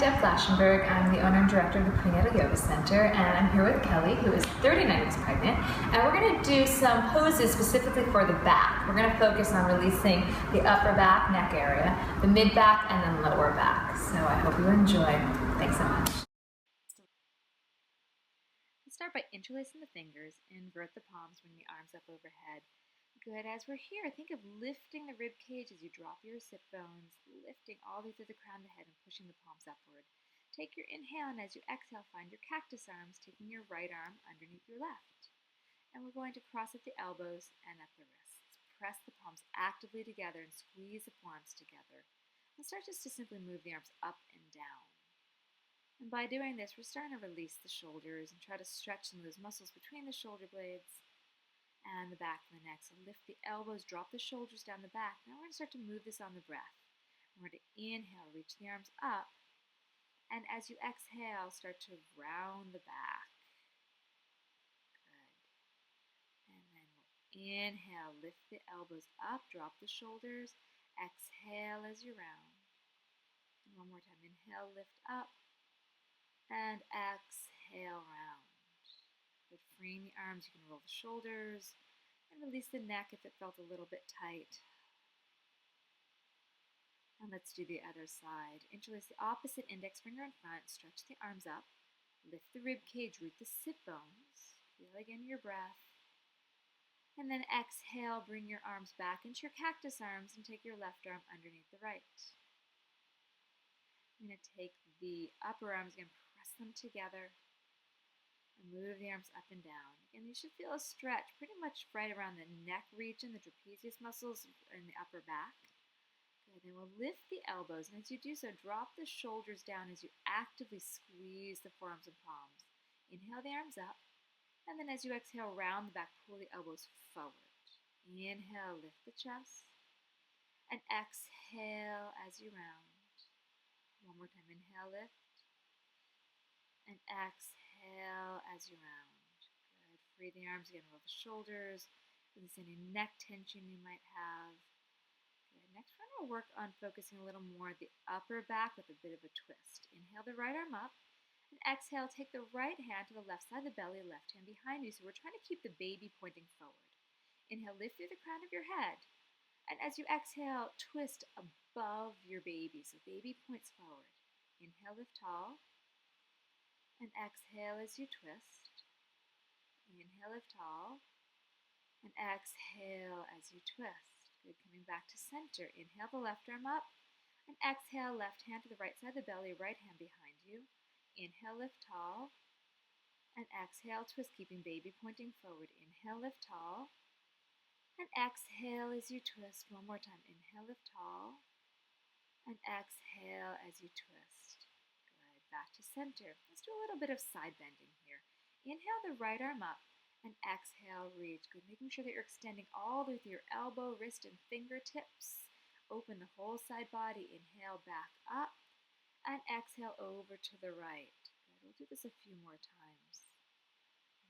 Deb Flashenberg. I'm the owner and director of the Prenatal Yoga Center, and I'm here with Kelley, who is 39 weeks pregnant, and we're going to do some poses specifically for the back. We're going to focus on releasing the upper back, neck area, the mid back, and then lower back. So I hope you enjoy. Thanks so much. Let's start by interlacing the fingers, invert the palms, bring the arms up overhead. Good. As we're here, think of lifting the rib cage as you drop your sit bones, lifting all the way through the crown of the head and pushing the palms upward. Take your inhale, and as you exhale, find your cactus arms, taking your right arm underneath your left. And we're going to cross at the elbows and at the wrists. Press the palms actively together and squeeze the forearms together. We'll start just to simply move the arms up and down. And by doing this, we're starting to release the shoulders and try to stretch some of those muscles between the shoulder blades and the back of the neck. So lift the elbows, drop the shoulders down the back. Now we're going to start to move this on the breath. We're going to inhale, reach the arms up. And as you exhale, start to round the back. Good. And then we'll inhale, lift the elbows up, drop the shoulders. Exhale as you round. And one more time. Inhale, lift up. And exhale, round. Good. Freeing the arms, you can roll the shoulders and release the neck if it felt a little bit tight. And let's do the other side. Interlace the opposite index finger in front, stretch the arms up, lift the rib cage, root the sit bones. Feel again your breath. And then exhale, bring your arms back into your cactus arms and take your left arm underneath the right. I'm going to take the upper arms and press them together. And move the arms up and down. And you should feel a stretch pretty much right around the neck region, the trapezius muscles in the upper back. Good. Then we'll lift the elbows, and as you do so, drop the shoulders down as you actively squeeze the forearms and palms. Inhale the arms up, and then as you exhale, round the back, pull the elbows forward. Inhale, lift the chest, and exhale as you round. One more time, inhale, lift, and exhale as you round. Good. Free the arms again, roll the shoulders. Release any neck tension you might have. Good. Next, we're going to work on focusing a little more at the upper back with a bit of a twist. Inhale the right arm up, and exhale, take the right hand to the left side of the belly, left hand behind you. So we're trying to keep the baby pointing forward. Inhale, lift through the crown of your head. And as you exhale, twist above your baby. So baby points forward. Inhale, lift tall. And exhale as you twist. Inhale, lift tall. And exhale as you twist. Good. Coming back to center. Inhale the left arm up. And exhale, left hand to the right side of the belly, right hand behind you. Inhale, lift tall. And exhale, twist, keeping baby pointing forward. Inhale, lift tall. And exhale as you twist. One more time. Inhale, lift tall. And exhale as you twist. Back to center. Let's do a little bit of side bending here. Inhale the right arm up and exhale, reach. Good. Making sure that you're extending all the way through your elbow, wrist, and fingertips. Open the whole side body. Inhale back up and exhale over to the right. Good. We'll do this a few more times.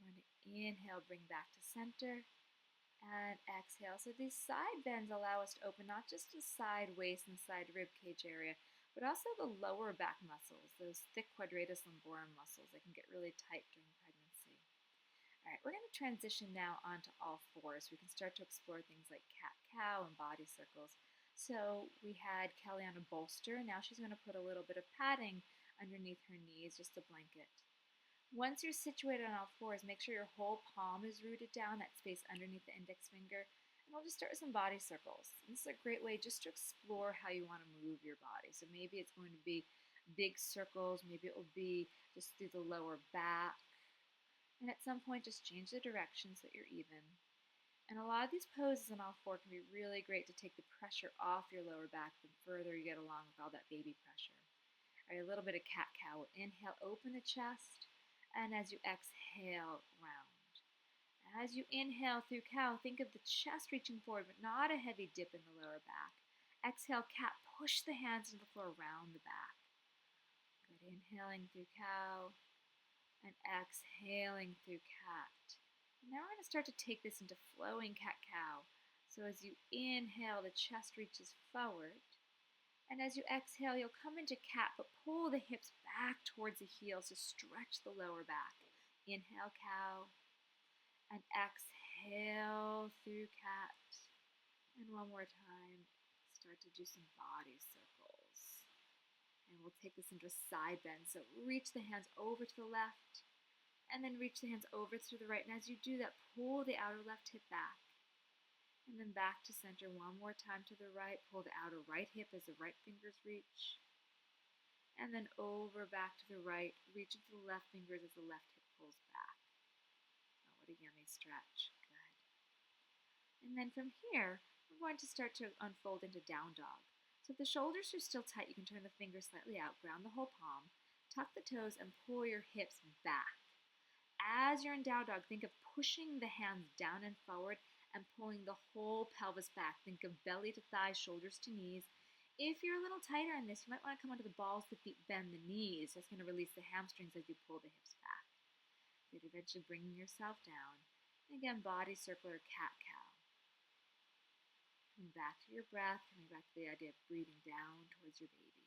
We're going to inhale, bring back to center, and exhale. So these side bends allow us to open not just the side waist and side rib cage area, but also the lower back muscles, those thick quadratus lumborum muscles that can get really tight during pregnancy. All right, we're going to transition now onto all fours. We can start to explore things like cat-cow and body circles. So we had Kelley on a bolster. Now she's going to put a little bit of padding underneath her knees, just a blanket. Once you're situated on all fours, make sure your whole palm is rooted down, that space underneath the index finger. We'll just start with some body circles. This is a great way just to explore how you want to move your body. So maybe it's going to be big circles, maybe it will be just through the lower back. And at some point, just change the direction so that you're even. And a lot of these poses on all four can be really great to take the pressure off your lower back the further you get along with all that baby pressure. All right, a little bit of cat-cow. Inhale, open the chest, and as you exhale, round. As you inhale through cow, think of the chest reaching forward, but not a heavy dip in the lower back. Exhale, cat, push the hands into the floor, round the back. Good. Inhaling through cow and exhaling through cat. And now we're going to start to take this into flowing cat-cow. So as you inhale, the chest reaches forward. And as you exhale, you'll come into cat, but pull the hips back towards the heels to stretch the lower back. Inhale, cow, and exhale through cat. And one more time, start to do some body circles. And we'll take this into a side bend. So reach the hands over to the left, and then reach the hands over to the right. And as you do that, pull the outer left hip back. And then back to center one more time to the right. Pull the outer right hip as the right fingers reach. And then over back to the right. Reach into the left fingers as the left hip pulls back. Oh, what a yummy stretch. Good. And then from here, we're going to start to unfold into down dog. So if the shoulders are still tight, you can turn the fingers slightly out, ground the whole palm, tuck the toes, and pull your hips back. As you're in down dog, think of pushing the hands down and forward and pulling the whole pelvis back. Think of belly to thighs, shoulders to knees. If you're a little tighter in this, you might want to come onto the balls, the feet, bend the knees. That's going to release the hamstrings as you pull the hips back. Good, eventually bringing yourself down. And again, body circle or cat-cow. Coming back to your breath, coming back to the idea of breathing down towards your baby.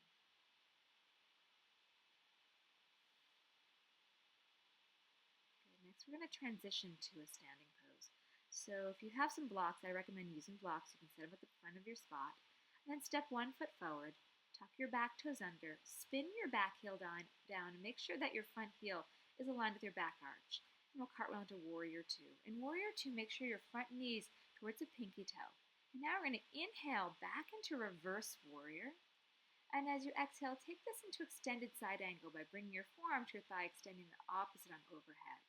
Okay, next we're going to transition to a standing pose. So if you have some blocks, I recommend using blocks. You can set them at the front of your spot. And then step 1 foot forward, tuck your back toes under, spin your back heel down, and make sure that your front heel is aligned with your back arch. And we'll cartwheel into Warrior 2. In Warrior 2, make sure your front knees towards the pinky toe. And now we're going to inhale back into reverse warrior. And as you exhale, take this into extended side angle by bringing your forearm to your thigh, extending the opposite arm overhead.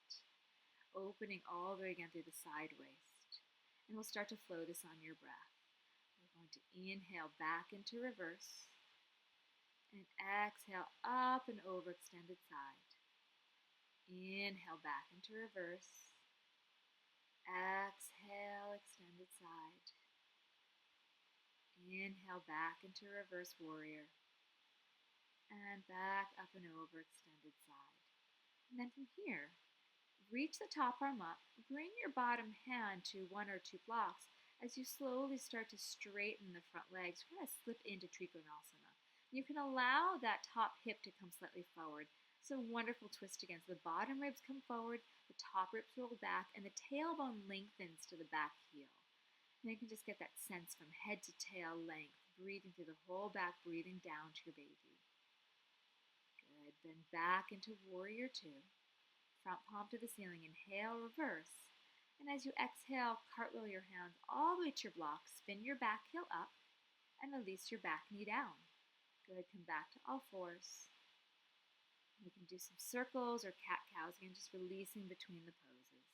Opening all the way again through the side waist. And we'll start to flow this on your breath. We're going to inhale back into reverse. And exhale up and over extended side. Inhale back into reverse. Exhale, extended side. Inhale back into reverse warrior. And back up and over extended side. And then from here, reach the top arm up. Bring your bottom hand to 1 or 2 blocks as you slowly start to straighten the front legs. We're going to slip into Trikonasana. You can allow that top hip to come slightly forward. It's a wonderful twist again. So the bottom ribs come forward, the top ribs roll back, and the tailbone lengthens to the back heel. And you can just get that sense from head to tail length, breathing through the whole back, breathing down to your baby. Good. Then back into Warrior 2. Front palm to the ceiling. Inhale, reverse. And as you exhale, cartwheel your hands all the way to your block. Spin your back heel up and release your back knee down. Good. Come back to all fours. You can do some circles or cat-cows, again, just releasing between the poses.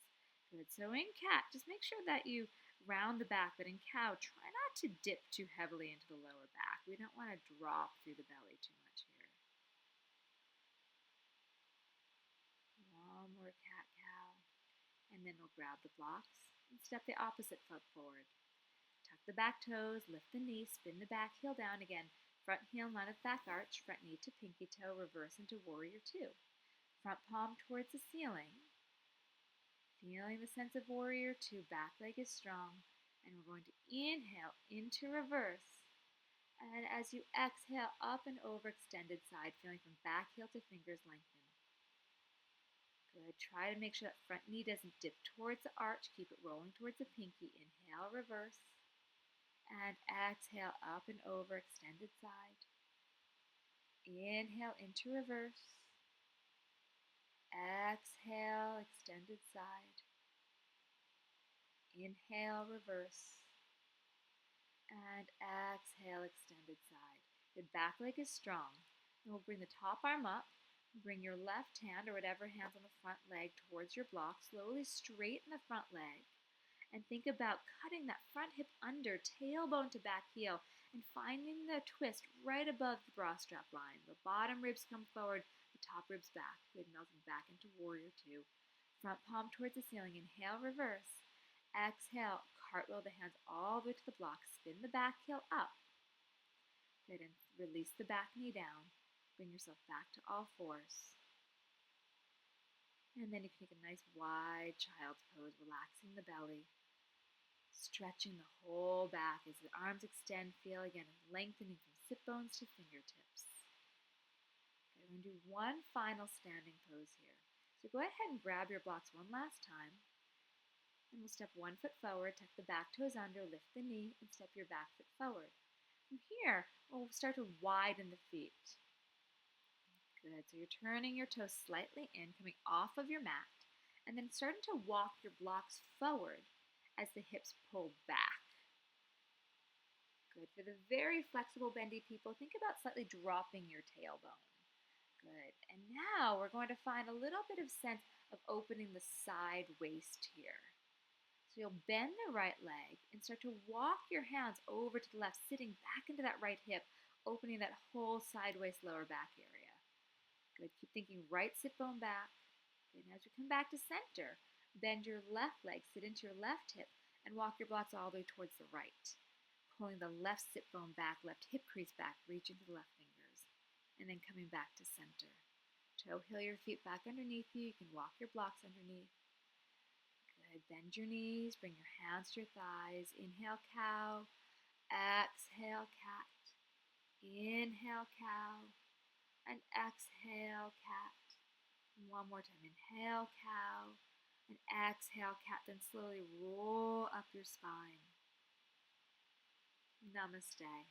Good. So in cat, just make sure that you round the back, but in cow, try not to dip too heavily into the lower back. We don't want to drop through the belly too much here. One more cat-cow. And then we'll grab the blocks and step the opposite foot forward. Tuck the back toes, lift the knee, spin the back heel down again. Front heel in line with back arch, front knee to pinky toe, reverse into Warrior 2. Front palm towards the ceiling. Feeling the sense of Warrior 2, back leg is strong. And we're going to inhale into reverse. And as you exhale, up and over extended side, feeling from back heel to fingers lengthen. Good. Try to make sure that front knee doesn't dip towards the arch. Keep it rolling towards the pinky. Inhale, reverse. And exhale, up and over extended side. Inhale into reverse. Exhale, extended side. Inhale, reverse. And exhale, extended side. The back leg is strong. And we'll bring the top arm up. Bring your left hand or whatever hand's on the front leg towards your block. Slowly straighten the front leg. And think about cutting that front hip under, tailbone to back heel, and finding the twist right above the bra strap line. The bottom ribs come forward, the top ribs back. Good, melting back into Warrior 2. Front palm towards the ceiling. Inhale, reverse. Exhale, cartwheel the hands all the way to the block. Spin the back heel up. Good, and release the back knee down. Bring yourself back to all fours. And then you can take a nice wide child's pose, relaxing the belly. Stretching the whole back as the arms extend. Feel again lengthening from sit bones to fingertips. Okay, we're going to do one final standing pose here. So go ahead and grab your blocks one last time. And we'll step 1 foot forward, tuck the back toes under, lift the knee, and step your back foot forward. From here, we'll start to widen the feet. Good, so you're turning your toes slightly in, coming off of your mat, and then starting to walk your blocks forward as the hips pull back. Good, for the very flexible, bendy people, think about slightly dropping your tailbone. Good, and now we're going to find a little bit of sense of opening the side waist here. So you'll bend the right leg and start to walk your hands over to the left, sitting back into that right hip, opening that whole side waist lower back area. Good, keep thinking right sit bone back. Good, and as we come back to center, bend your left leg, sit into your left hip, and walk your blocks all the way towards the right. Pulling the left sit bone back, left hip crease back, reaching to the left fingers, and then coming back to center. Toe heel your feet back underneath you. You can walk your blocks underneath. Good, bend your knees, bring your hands to your thighs. Inhale, cow. Exhale, cat. Inhale, cow. And exhale, cat. And one more time. Inhale, cow. And exhale, cat. Then slowly roll up your spine. Namaste.